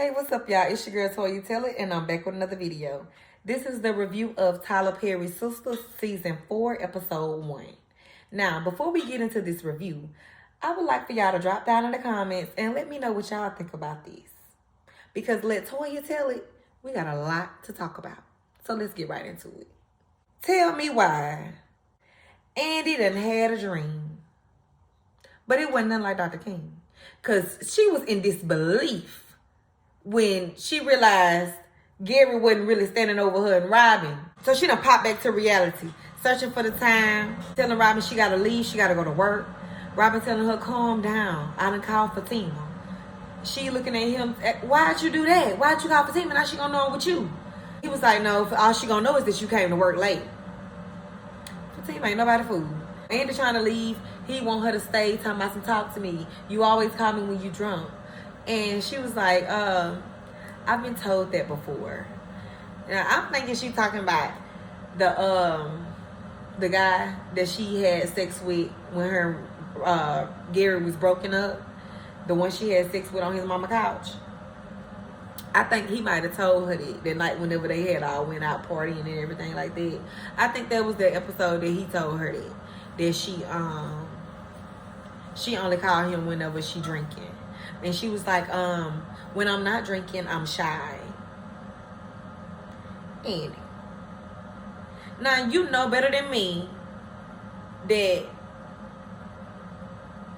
Hey, what's up, y'all? It's your girl, Toya Taylor, and I'm back with another video. This is the review of Tyler Perry's Sistas Season 4, Episode 1. Now, before we get into this review, I would like for y'all to drop down in the comments and let me know what y'all think about this. Because let Toya tell it, we got a lot to talk about. So let's get right into it. Tell me why Andy done had a dream. But it wasn't nothing like Dr. King. Because she was in disbelief when she realized Gary wasn't really standing over her and Robin. So she done popped back to reality, searching for the time, telling Robin she gotta leave, she gotta go to work. Robin telling her, calm down, I done called Fatima. She looking at him, why'd you do that? Why'd you call Fatima? Now she gonna know I'm with you. He was like, no, all she gonna know is that you came to work late. Fatima ain't nobody fool. Andy trying to leave, he want her to stay, talking about some talk to me. You always call me when you drunk. And she was like, I've been told that before. Now I'm thinking she's talking about the guy that she had sex with when her Gary was broken up. The one she had sex with on his mama couch. I think he might have told her that night whenever they had all went out partying and everything like that. I think that was the episode that he told her that she only called him whenever she drinking. And she was like, when I'm not drinking, I'm shy. Andy. Now, you know better than me that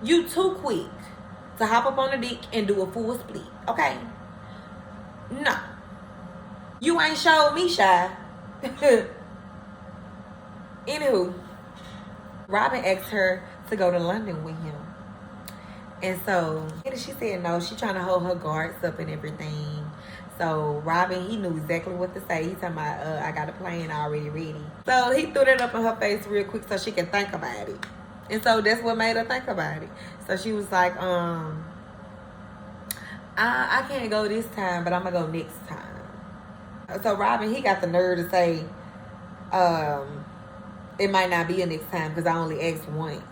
you too quick to hop up on the dick and do a full split, okay? No. You ain't showed me shy. Anywho, Robin asked her to go to London with him. And so, she said no. She trying to hold her guards up and everything. So, Robin, he knew exactly what to say. He talking about, I got a plan already ready. So, he threw that up in her face real quick so she can think about it. And so, that's what made her think about it. So, she was like, I can't go this time, but I'm going to go next time. So, Robin, he got the nerve to say, it might not be a next time because I only asked once.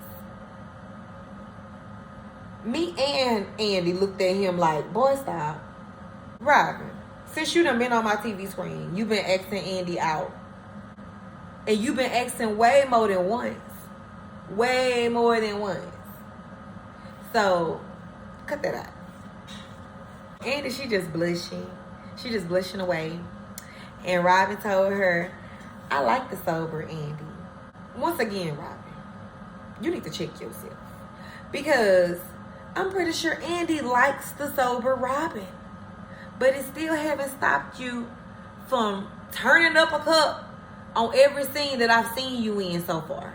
Me and Andy looked at him like, boy, stop. Robin, since you done been on my TV screen, you been asking Andy out. And you been asking way more than once. Way more than once. So, cut that out. Andy, she just blushing. She just blushing away. And Robin told her, I like the sober Andy. Once again, Robin, you need to check yourself. Because I'm pretty sure Andy likes the sober Robin. But it still haven't stopped you from turning up a cup on every scene that I've seen you in so far.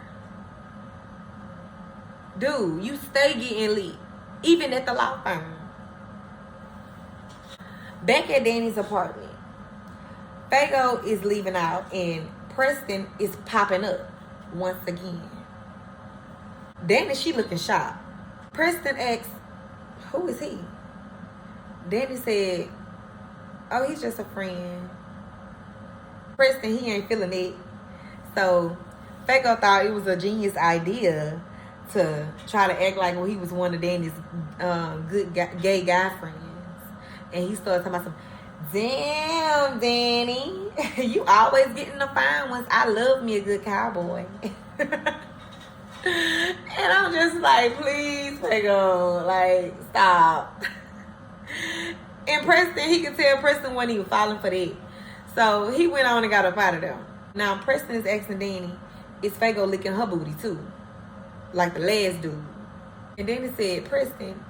Dude, you stay getting lit. Even at the law firm. Back at Danny's apartment, Fago is leaving out and Preston is popping up once again. Danny, she looking shocked. Preston asks, who is he? Danny said, oh, he's just a friend. Preston, he ain't feeling it. So, Fago thought it was a genius idea to try to act like he was one of Danny's good gay guy friends. And he started talking about some, damn, Danny, you always getting the fine ones. I love me a good cowboy. And I'm just like, please, Fago, like, stop. And Preston, he could tell Preston wasn't even falling for that. So he went on and got up out of there. Now, Preston is asking Danny, is Fago licking her booty too? Like the last dude. And Danny said, Preston,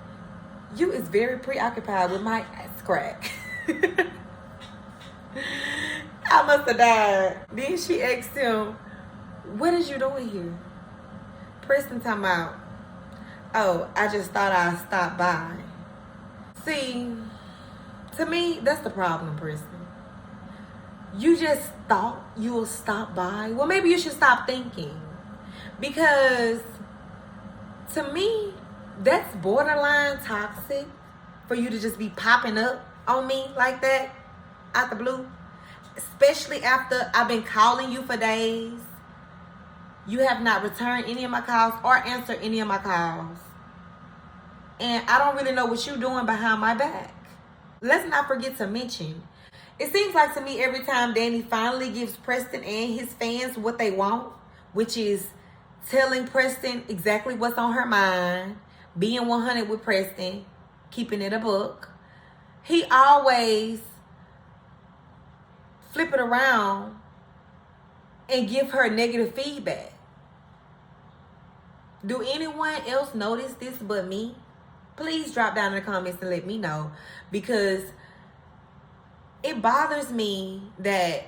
you is very preoccupied with my ass crack. I must have died. Then she asked him, what is you doing here? Preston talking about, oh, I just thought I'd stop by. See, to me, that's the problem, Preston. You just thought you will stop by. Well, maybe you should stop thinking. Because to me, that's borderline toxic for you to just be popping up on me like that out the blue. Especially after I've been calling you for days. You have not returned any of my calls or answered any of my calls. And I don't really know what you're doing behind my back. let's not forget to mention, it seems like to me every time Danny finally gives Preston and his fans what they want, which is telling Preston exactly what's on her mind, being 100 with Preston, keeping it a book, he always flip it around and give her negative feedback. Do anyone else notice this but me? Please drop down in the comments and let me know, because it bothers me that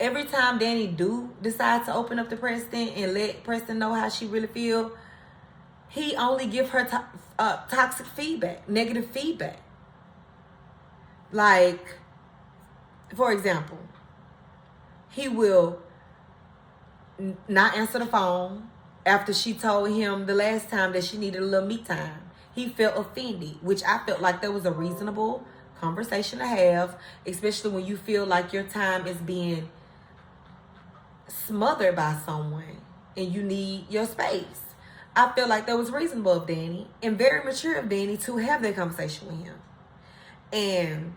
every time Danny do decide to open up to Preston and let Preston know how she really feel, he only give her toxic feedback, negative feedback. Like, for example, he will not answer the phone after she told him the last time that she needed a little me time. He felt offended, which I felt like that was a reasonable conversation to have, especially when you feel like your time is being smothered by someone and you need your space. I feel like that was reasonable of Danny and very mature of Danny to have that conversation with him. And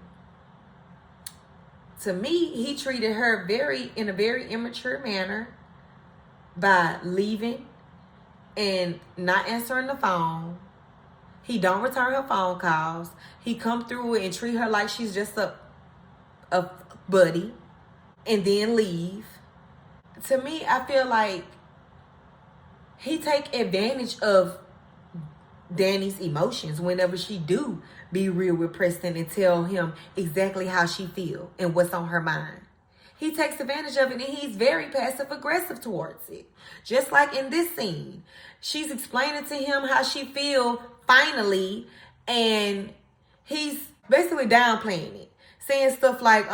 to me, he treated her in a very immature manner by leaving and not answering the phone. He don't return her phone calls. He come through and treat her like she's just a buddy and then leave. To me, I feel like he take advantage of Danny's emotions whenever she do be real with Preston and tell him exactly how she feel and what's on her mind. He takes advantage of it and he's very passive aggressive towards it. Just like in this scene, she's explaining to him how she feel finally, and he's basically downplaying it, saying stuff like,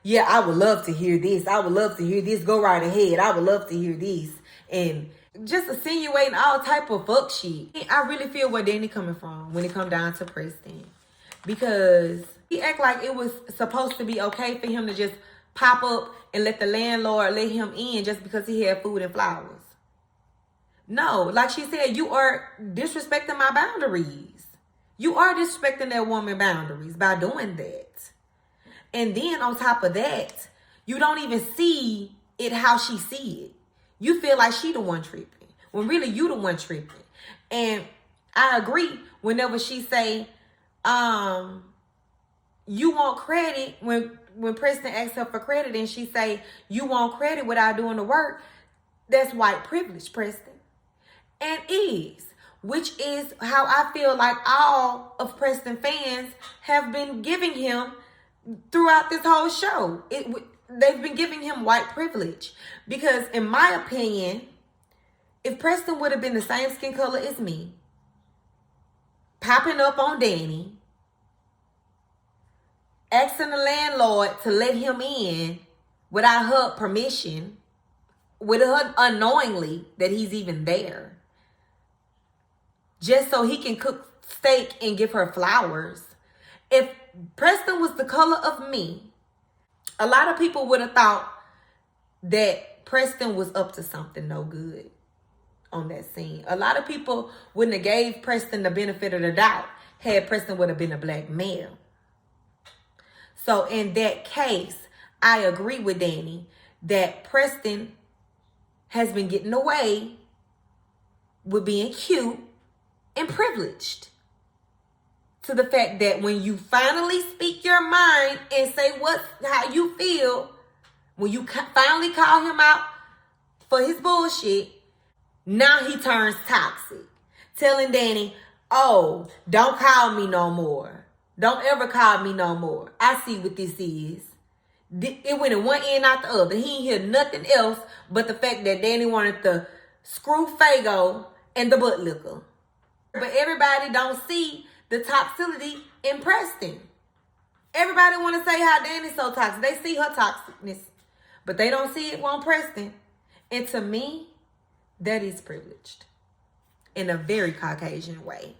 yeah, I would love to hear this. I would love to hear this. Go right ahead. I would love to hear this. And just insinuating all type of fuck shit. I really feel where Danny coming from when it come down to Preston, because he act like it was supposed to be okay for him to just pop up and let the landlord let him in just because he had food and flowers. No, like she said, you are disrespecting my boundaries. You are disrespecting that woman's boundaries by doing that. And then on top of that, you don't even see it how she see it. You feel like she the one tripping, when really you the one tripping. And I agree whenever she say, you want credit, when Preston asks her for credit and she say, you want credit without doing the work, that's white privilege, Preston. And is, which is how I feel like all of Preston fans have been giving him throughout this whole show. They've been giving him white privilege. Because in my opinion, if Preston would have been the same skin color as me, popping up on Danny, asking the landlord to let him in without her permission, with her unknowingly that he's even there, just so he can cook steak and give her flowers. If Preston was the color of me, a lot of people would have thought that Preston was up to something no good on that scene. A lot of people wouldn't have gave Preston the benefit of the doubt had Preston would have been a black male. So in that case, I agree with Danny that Preston has been getting away with being cute and privileged, to the fact that when you finally speak your mind and say how you feel, when you finally call him out for his bullshit, now he turns toxic, telling Danny, oh, don't call me no more. Don't ever call me no more. I see what this is. It went in one end out the other. He ain't hear nothing else but the fact that Danny wanted to screw Fago and the butt liquor. But everybody don't see the toxicity in Preston. Everybody want to say how Danny's so toxic. They see her toxicness, but they don't see it on Preston. And to me, that is privileged in a very Caucasian way.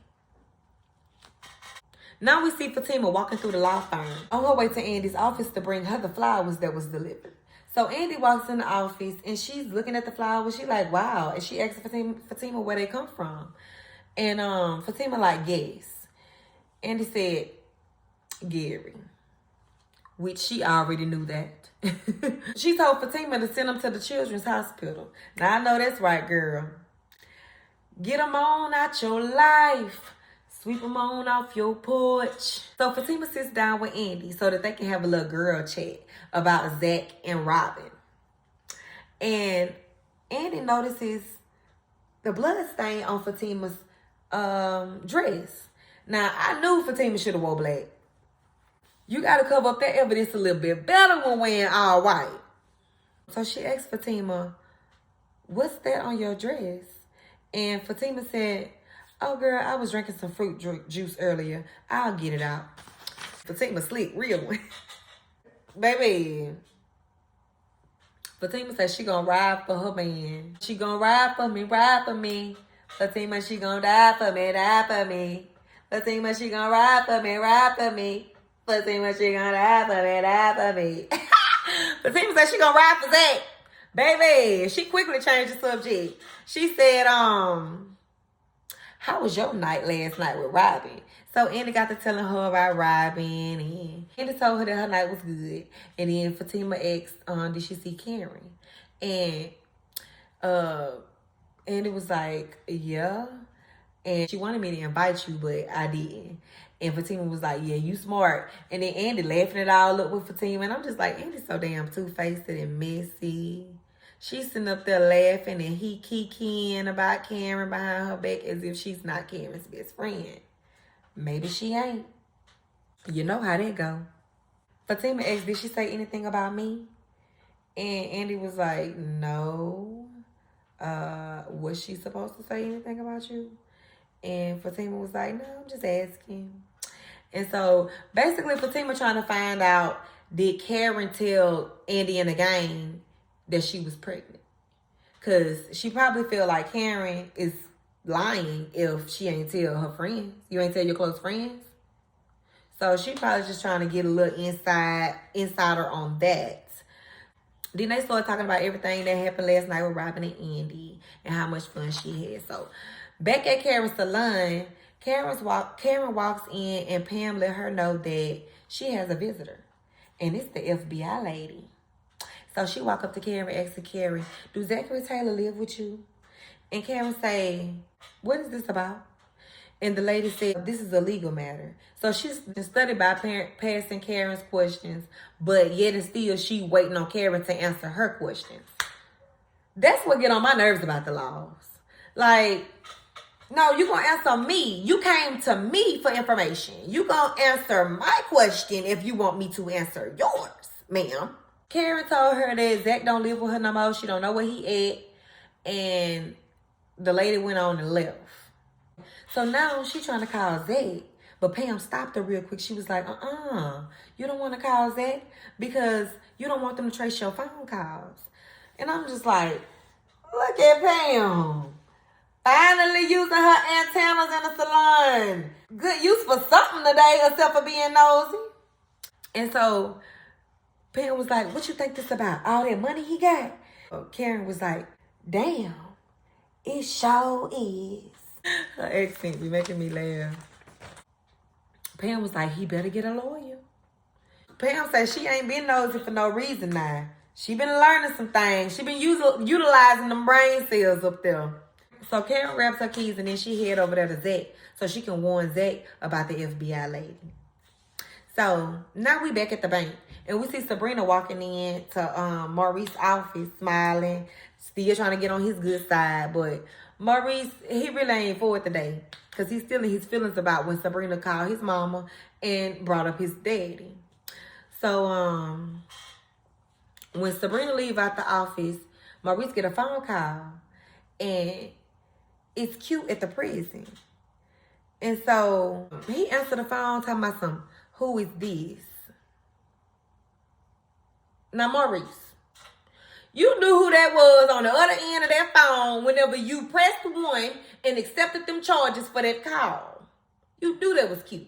Now we see Fatima walking through the law firm on her way to Andy's office to bring her the flowers that was delivered. So Andy walks in the office and she's looking at the flowers. She's like, wow. And she asks Fatima where they come from. And Fatima like, yes. Andy said, Gary, which she already knew that. She told Fatima to send him to the children's hospital. Now I know that's right, girl. Get them on out your life. Sweep them on off your porch. So Fatima sits down with Andy so that they can have a little girl chat about Zach and Robin. And Andy notices the blood stain on Fatima's dress. Now, I knew Fatima should have wore black. You got to cover up that evidence a little bit better when wearing all white. So she asked Fatima, what's that on your dress? And Fatima said, oh, girl, I was drinking some fruit juice earlier. I'll get it out. Fatima slick, real one. Baby. Fatima said she gonna ride for her man. She gonna ride for me, ride for me. Fatima, she gonna die for me, die for me. Fatima, she gonna ride for me, ride for me. Fatima, she gonna die for me, die for me. Fatima said she gonna ride for Zach. Baby, she quickly changed the subject. She said, how was your night last night with Robin? So Andy got to telling her about Robin, and Andy told her that her night was good. And then Fatima asked, did she see Karen? And Andy was like, yeah. And she wanted me to invite you, but I didn't. And Fatima was like, yeah, you smart. And then Andy laughing it all up with Fatima. And I'm just like, Andy's so damn two-faced and messy. She's sitting up there laughing and he kikiing about Karen behind her back as if she's not Karen's best friend. Maybe she ain't. You know how that go. Fatima asked, did she say anything about me? And Andy was like, no. Was she supposed to say anything about you? And Fatima was like, no, I'm just asking. And so basically Fatima trying to find out, did Karen tell Andy in the game that she was pregnant? Because she probably feel like Karen is lying if she ain't tell her friends. You ain't tell your close friends. So she probably just trying to get a little insider on that. Then they started talking about everything that happened last night with Robin and Andy and how much fun she had. So back at Karen's salon, Karen walks in and Pam let her know that she has a visitor. And it's the FBI lady. So she walk up to Karen and ask Karen, do Zachary Taylor live with you? And Karen say, what is this about? And the lady said, this is a legal matter. So she's studied by passing Karen's questions, but yet and still she waiting on Karen to answer her questions. That's what get on my nerves about the laws. Like, no, you gonna answer me. You came to me for information. You gonna answer my question if you want me to answer yours, ma'am. Karen told her that Zach don't live with her no more. She don't know where he at. And the lady went on and left. So now she trying to call Zach. But Pam stopped her real quick. She was like, you don't want to call Zach because you don't want them to trace your phone calls. And I'm just like, look at Pam. Finally using her antennas in the salon. Good use for something today except for being nosy. And so Pam was like, what you think this about? All that money he got? Karen was like, damn, it sure is. Her accent be making me laugh. Pam was like, he better get a lawyer. Pam said she ain't been nosy for no reason now. She been learning some things. She been utilizing them brain cells up there. So Karen grabs her keys and then she head over there to Zach so she can warn Zach about the FBI lady. So now we back at the bank and we see Sabrina walking in to Maurice's office smiling, still trying to get on his good side. But Maurice, he really ain't for it today because he's still in his feelings about when Sabrina called his mama and brought up his daddy. So when Sabrina leave out the office, Maurice get a phone call and it's cute at the prison. And so he answered the phone talking about some, who is this? Now, Maurice, you knew who that was on the other end of that phone whenever you pressed 1 and accepted them charges for that call. You knew that was cute.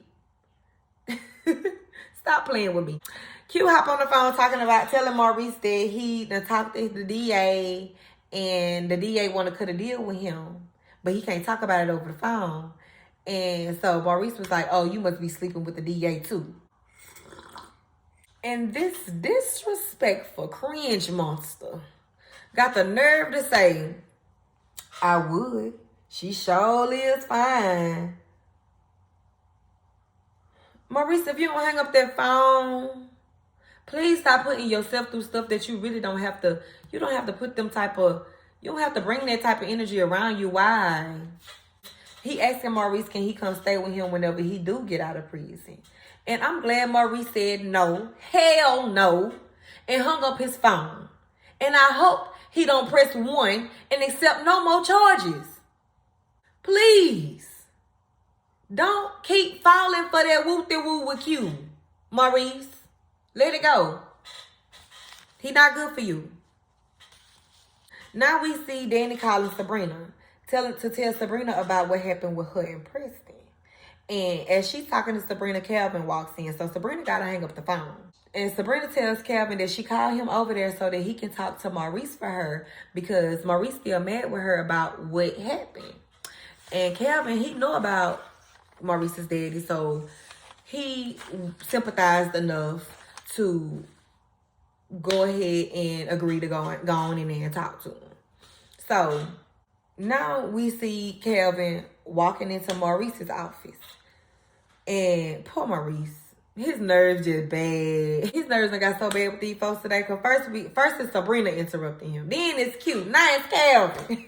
Stop playing with me. Q hop on the phone telling Maurice that he done talked to the DA and the DA want to cut a deal with him, but he can't talk about it over the phone. And so Maurice was like, oh, you must be sleeping with the DA too. And this disrespectful cringe monster got the nerve to say, I would. She surely is fine. Maurice, if you don't hang up that phone, please stop putting yourself through stuff that you really don't have to. You don't have to put them type of. You don't have to bring that type of energy around you. Why? He asking Maurice, can he come stay with him whenever he do get out of prison? And I'm glad Maurice said no. Hell no. And hung up his phone. And I hope he don't press 1 and accept no more charges. Please. Don't keep falling for that woo-de-woo with you, Maurice. Let it go. He not good for you. Now we see Danny calling Sabrina, tell Sabrina about what happened with her in Preston. And as she's talking to Sabrina, Calvin walks in. So Sabrina got to hang up the phone. And Sabrina tells Calvin that she called him over there so that he can talk to Maurice for her because Maurice still mad with her about what happened. And Calvin, he know about Maurice's daddy, so he sympathized enough to go ahead and agree to go on in there and talk to him. So now we see Calvin walking into Maurice's office. And poor Maurice, his nerves just bad. His nerves done got so bad with these folks today. Cause first it's Sabrina interrupting him. Then it's cute. Now it's Calvin.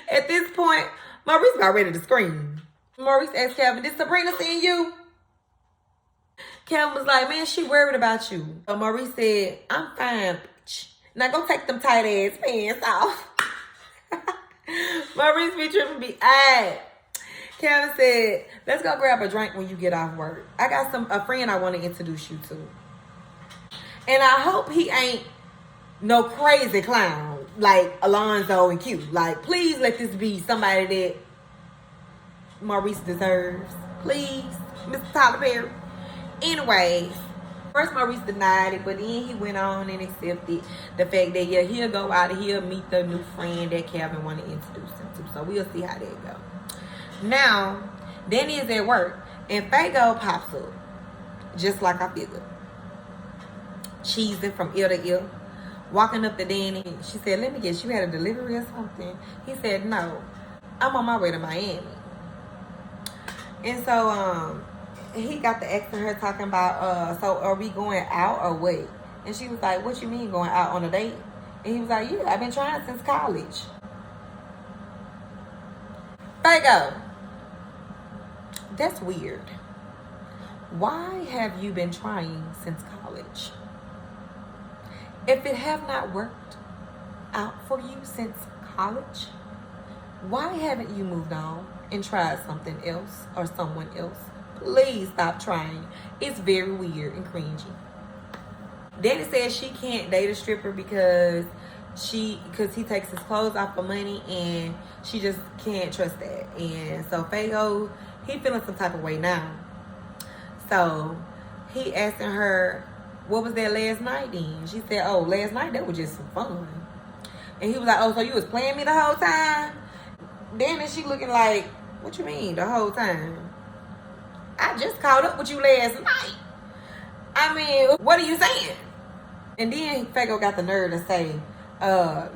At this point, Maurice got ready to scream. Maurice asked Calvin, did Sabrina see you? Calvin was like, man, she worried about you. But Maurice said, I'm fine, bitch. Now go take them tight ass pants off. Maurice be tripping be aight. Calvin said, let's go grab a drink when you get off work. I got a friend I want to introduce you to. And I hope he ain't no crazy clown like Alonzo and Q. Like, please let this be somebody that Maurice deserves. Please, Mr. Tyler Perry. Anyways, first Maurice denied it, but then he went on and accepted the fact that, yeah, he'll go out and he'll meet the new friend that Calvin want to introduce him to. So we'll see how that go. Now, Danny is at work, and Fago pops up, just like I figured. Cheesing from ear to ear, walking up to Danny. She said, let me guess, you had a delivery or something? He said, no, I'm on my way to Miami. And so, he got to asking her, talking about, so are we going out or what? And she was like, what you mean going out on a date? And he was like, yeah, I've been trying since college. Fago, that's weird. Why have you been trying since college? If it have not worked out for you since college, why haven't you moved on and tried something else or someone else? Please stop trying. It's very weird and cringy. Danny says she can't date a stripper because he takes his clothes off for money and she just can't trust that. And so Fago, he feeling some type of way now. So he asking her, what was that last night then? She said, oh, last night that was just some fun. And he was like, oh, so you was playing me the whole time? Then she looking like, what you mean the whole time? I just caught up with you last night. I mean, what are you saying? And then Fago got the nerve to say,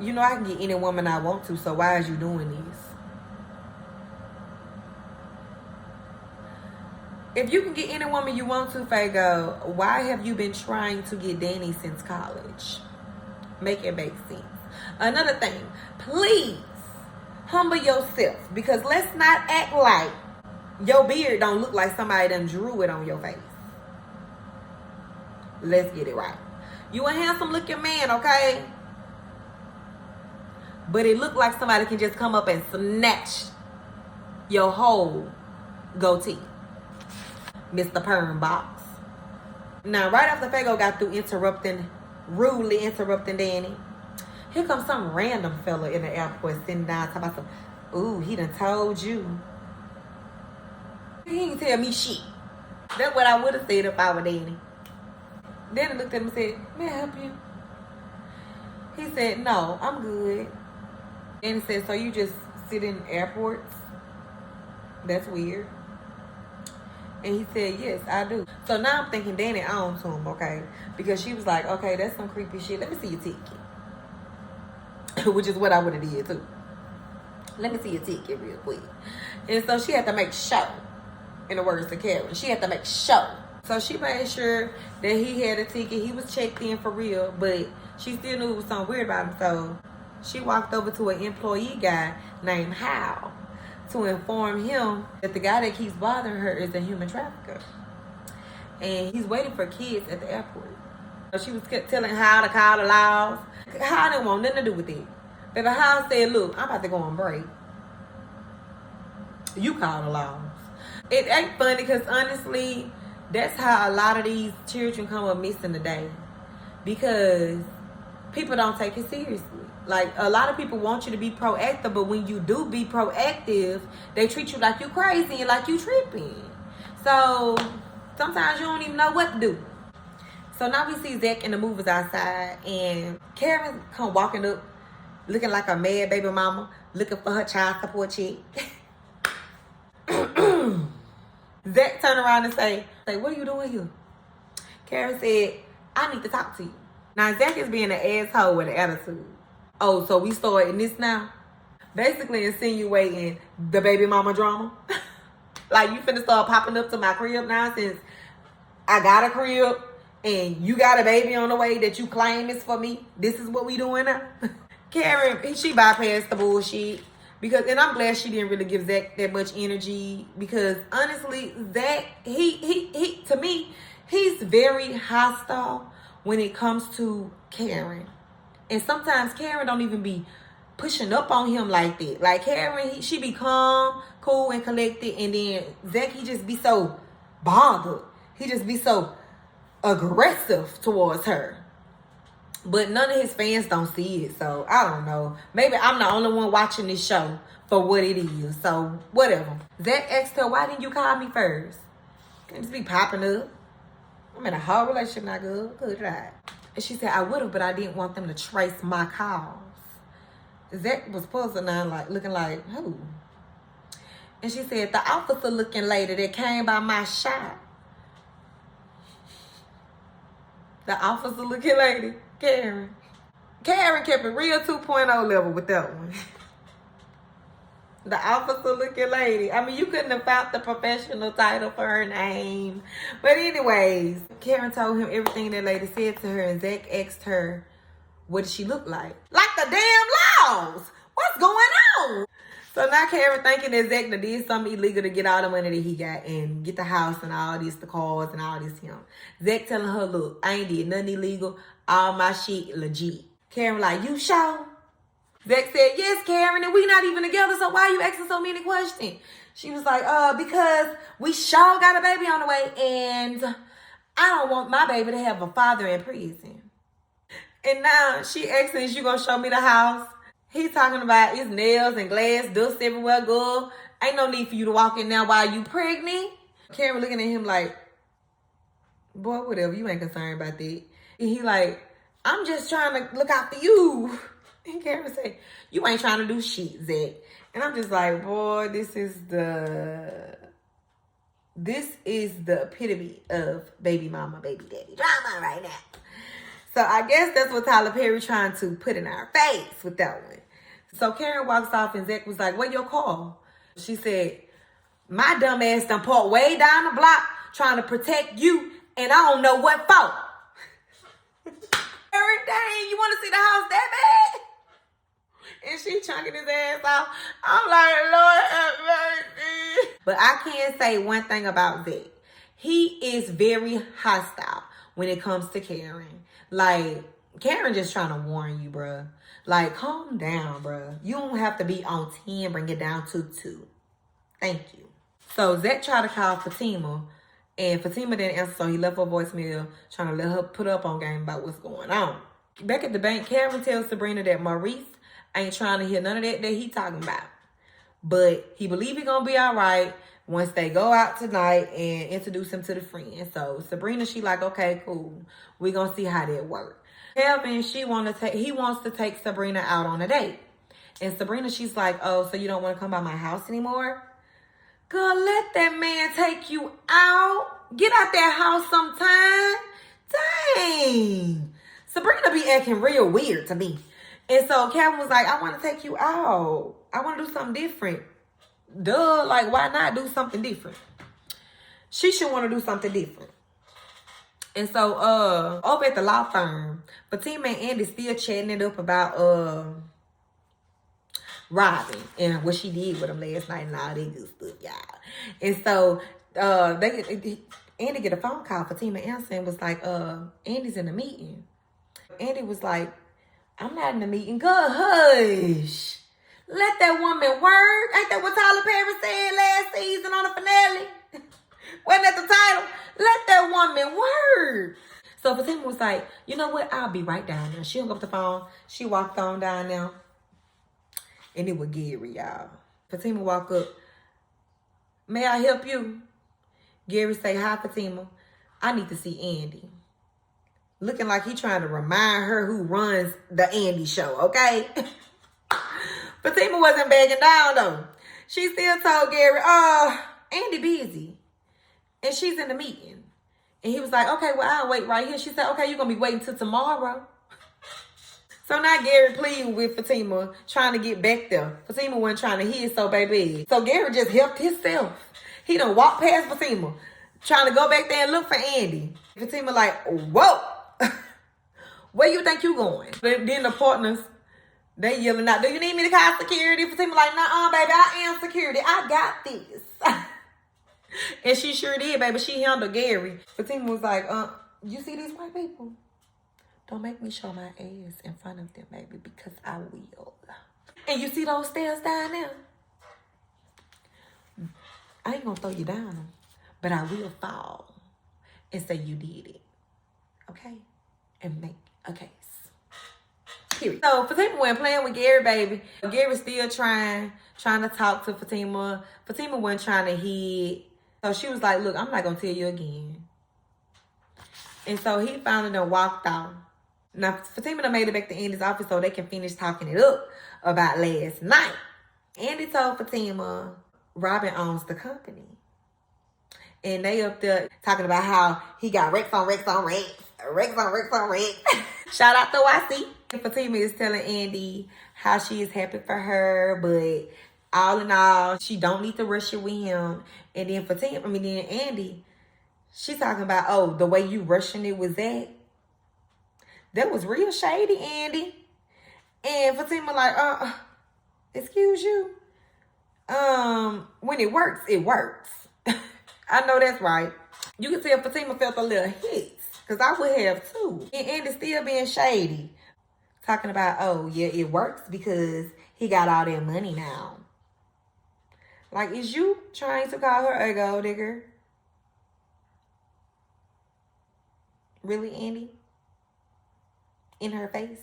you know I can get any woman I want to, so why is you doing this? If you can get any woman you want to, Fago, why have you been trying to get Danny since college? Make it make sense. Another thing, please humble yourself, because let's not act like your beard don't look like somebody done drew it on your face. Let's get it right. You a handsome looking man, okay? But it looked like somebody can just come up and snatch your whole goatee. Mr. Perm Box. Now, right after Fago got through rudely interrupting Danny, here comes some random fella in the airport sitting down talking about some, ooh, he done told you. He ain't tell me shit. That's what I would have said if I were Danny. Danny looked at him and said, may I help you? He said, no, I'm good. Danny said, so you just sit in airports? That's weird. And he said, yes, I do. So now I'm thinking Danny on to him, okay? Because she was like, okay, that's some creepy shit. Let me see your ticket. Which is what I would have did too. Let me see your ticket real quick. And so she had to make sure, in the words of Karen, she had to make sure. So she made sure that he had a ticket. He was checked in for real, but she still knew it was something weird about him. So she walked over to an employee guy named Hal to inform him that the guy that keeps bothering her is a human trafficker. And he's waiting for kids at the airport. So she was telling Hal to call the laws. Hal didn't want nothing to do with it. Baby, Hal said, look, I'm about to go on break. You call the laws. It ain't funny because honestly, that's how a lot of these children come up missing today. Because people don't take it seriously. Like, a lot of people want you to be proactive, but when you do be proactive, they treat you like you crazy and like you tripping. So sometimes you don't even know what to do. So now we see Zach and the movers outside, and Karen come walking up looking like a mad baby mama, looking for her child support check. Zach turned around and say, what are you doing here? Karen said, I need to talk to you. Now, Zach is being an asshole with an attitude. Oh, so we starting this now? Basically insinuating the baby mama drama. Like, you finna start popping up to my crib now since I got a crib and you got a baby on the way that you claim is for me. This is what we doing now? Karen, she bypassed the bullshit. Because, and I'm glad she didn't really give Zach that much energy. Because, honestly, Zach, he to me, he's very hostile when it comes to Karen. And sometimes Karen don't even be pushing up on him like that. Like Karen, she be calm, cool, and collected. And then Zach, he just be so bothered. He just be so aggressive towards her. But none of his fans don't see it. So, I don't know. Maybe I'm the only one watching this show for what it is. So, whatever. Zach asked her, why didn't you call me first? Can't just be popping up. I'm in a whole relationship, not good. Good right. And she said, I would have, but I didn't want them to trace my calls. Zach was puzzled now, like, looking like, who? And she said, the officer-looking lady that came by my shop. The officer-looking lady, Karen. Karen kept it real 2.0 level with that one. The officer-looking lady. I mean, you couldn't have found the professional title for her name. But anyways, Karen told him everything that lady said to her, and Zach asked her, what did she look like? Like the damn laws! What's going on? So now Karen thinking that Zach did something illegal to get all the money that he got and get the house and all this, the cars and all this him. Zach telling her, look, I ain't did nothing illegal. All my shit legit. Karen like, you sure? Zach said, yes, Karen, and we not even together, so why are you asking so many questions? She was like, because we sure got a baby on the way, and I don't want my baby to have a father in prison. And now she asking, is you gonna show me the house? He talking about his nails and glass, dust everywhere, girl. Ain't no need for you to walk in now while you pregnant. Karen looking at him like, boy, whatever, you ain't concerned about that. And he like, I'm just trying to look out for you. And Karen say, you ain't trying to do shit, Zach. And I'm just like, boy, this is the epitome of baby mama, baby daddy drama right now. So I guess that's what Tyler Perry trying to put in our face with that one. So Karen walks off and Zach was like, what your call? She said, my dumb ass done parked way down the block trying to protect you and I don't know what for. Karen, dang, you want to see the house that bad? And she chunking his ass off. I'm like, Lord have mercy. But I can say one thing about Zach. He is very hostile when it comes to Karen. Like, Karen just trying to warn you, bruh. Like, calm down, bruh. You don't have to be on 10, bring it down to 2. Thank you. So Zach tried to call Fatima, and Fatima didn't answer, so he left her voicemail trying to let her put up on game about what's going on. Back at the bank, Karen tells Sabrina that Maurice ain't trying to hear none of that he talking about. But he believe he gonna be all right once they go out tonight and introduce him to the friends. So Sabrina, she like, okay, cool. We gonna see how that work. Kelvin, he wants to take Sabrina out on a date. And Sabrina, she's like, oh, so you don't want to come by my house anymore? Girl, let that man take you out. Get out that house sometime. Dang. Sabrina be acting real weird to me. And so Kevin was like, I want to take you out. I want to do something different. Duh, like, why not do something different? She should want to do something different. And so, over at the law firm, Fatima and Andy still chatting it up about, Robin and what she did with him last night and all that good stuff, y'all. And so, Andy get a phone call. Fatima answered and was like, Andy's in a meeting. Andy was like, I'm not in the meeting. Good, hush. Let that woman work. Ain't that what Tyler Perry said last season on the finale? Wasn't that the title? Let that woman work. So Fatima was like, you know what? I'll be right down there. She hung up the phone. She walked on down there. And it was Gary, y'all. Fatima walk up. May I help you? Gary say, hi, Fatima. I need to see Andy. Looking like he trying to remind her who runs the Andy show, okay? Fatima wasn't backing down, though. She still told Gary, Andy busy. And she's in the meeting. And he was like, okay, well, I'll wait right here. She said, okay, you're going to be waiting till tomorrow. So now Gary pleading with Fatima, trying to get back there. Fatima wasn't trying to hear so baby. So Gary just helped himself. He done walked past Fatima, trying to go back there and look for Andy. Fatima like, whoa. Where you think you going? Then the partners, they yelling out, do you need me to call security? Fatima like, nah, baby, I am security. I got this. And she sure did, baby. She handled Gary. Fatima was like, you see these white people? Don't make me show my ass in front of them, baby, because I will. And you see those stairs down there? I ain't gonna throw you down them, but I will fall and say you did it. Okay? And make a case. Period. So Fatima wasn't playing with Gary, baby. Gary still trying to talk to Fatima. Fatima wasn't trying to hit. So she was like, look, I'm not gonna tell you again. And so he finally done walked out. Now, Fatima done made it back to Andy's office so they can finish talking it up about last night. Andy told Fatima Robin owns the company. And they up there talking about how he got Rex on Rex on Rex. Rex on Rex on Rex. Shout out to YC. And Fatima is telling Andy how she is happy for her, but all in all, she don't need to rush it with him. And then Andy, she talking about, oh, the way you rushing it was that was real shady, Andy. And Fatima like, excuse you. When it works, it works. I know that's right. You can tell Fatima felt a little hit, because I would have too. And Andy still being shady. Talking about, oh, yeah, it works because he got all that money now. Like, is you trying to call her a gold digger? Really, Andy? In her face?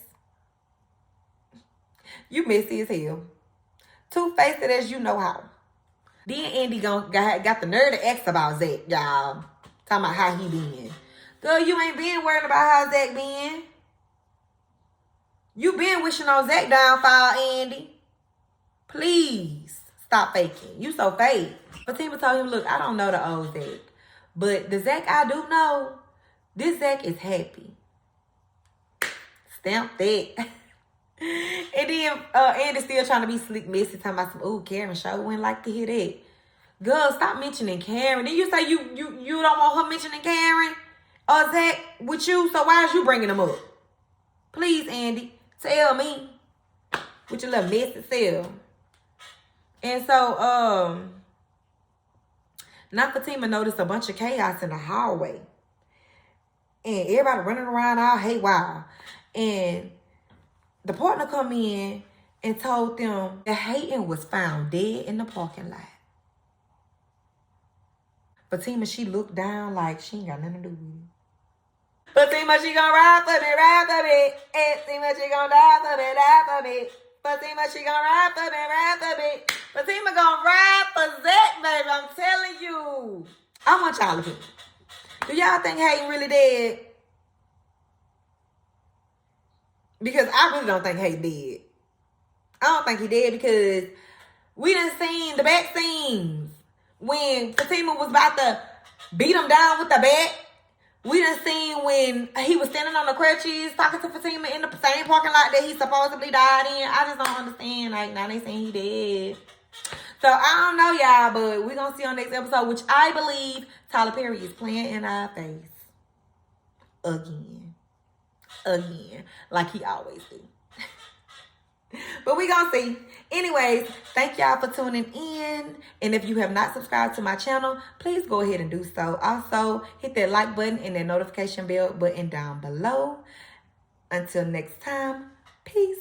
You messy as hell. Two-faced as you know how. Then Andy got the nerve to ask about Zach, y'all. Talking about how he been. Girl, you ain't been worried about how Zach been. You been wishing on Zach downfall, Andy. Please stop faking. You so fake. Fatima told him, look, I don't know the old Zach. But the Zach I do know, this Zach is happy. Stamp that. And then Andy still trying to be slick messy, talking about some, ooh, Karen sure wouldn't like to hear that. Girl, stop mentioning Karen. Then you say you don't want her mentioning Karen or Zach with you, so why is you bringing them up? Please, Andy, tell me with your little messy self. And so, now Fatima noticed a bunch of chaos in the hallway. And everybody running around all haywire. And the partner come in and told them that Hayden was found dead in the parking lot. Fatima, she looked down like she ain't got nothing to do with it. Fatima, she gonna ride for me, ride for me. Fatima, she gonna die for me, die for me. Fatima, she gonna ride for me, ride for me. Fatima gonna ride for Zach, baby. I'm telling you. I want y'all to think. Do y'all think Hayden really dead? Because I really don't think Hayden dead. I don't think he dead because we done seen the back scenes when Fatima was about to beat him down with the bat. We done seen when he was standing on the crutches talking to Fatima in the same parking lot that he supposedly died in. I just don't understand. Like, now they saying he dead. So, I don't know, y'all, but we're going to see on next episode, which I believe Tyler Perry is playing in our face. Again. Like he always do. But we gonna see. Anyways, thank y'all for tuning in. And if you have not subscribed to my channel, please go ahead and do so. Also, hit that like button and that notification bell button down below. Until next time, peace.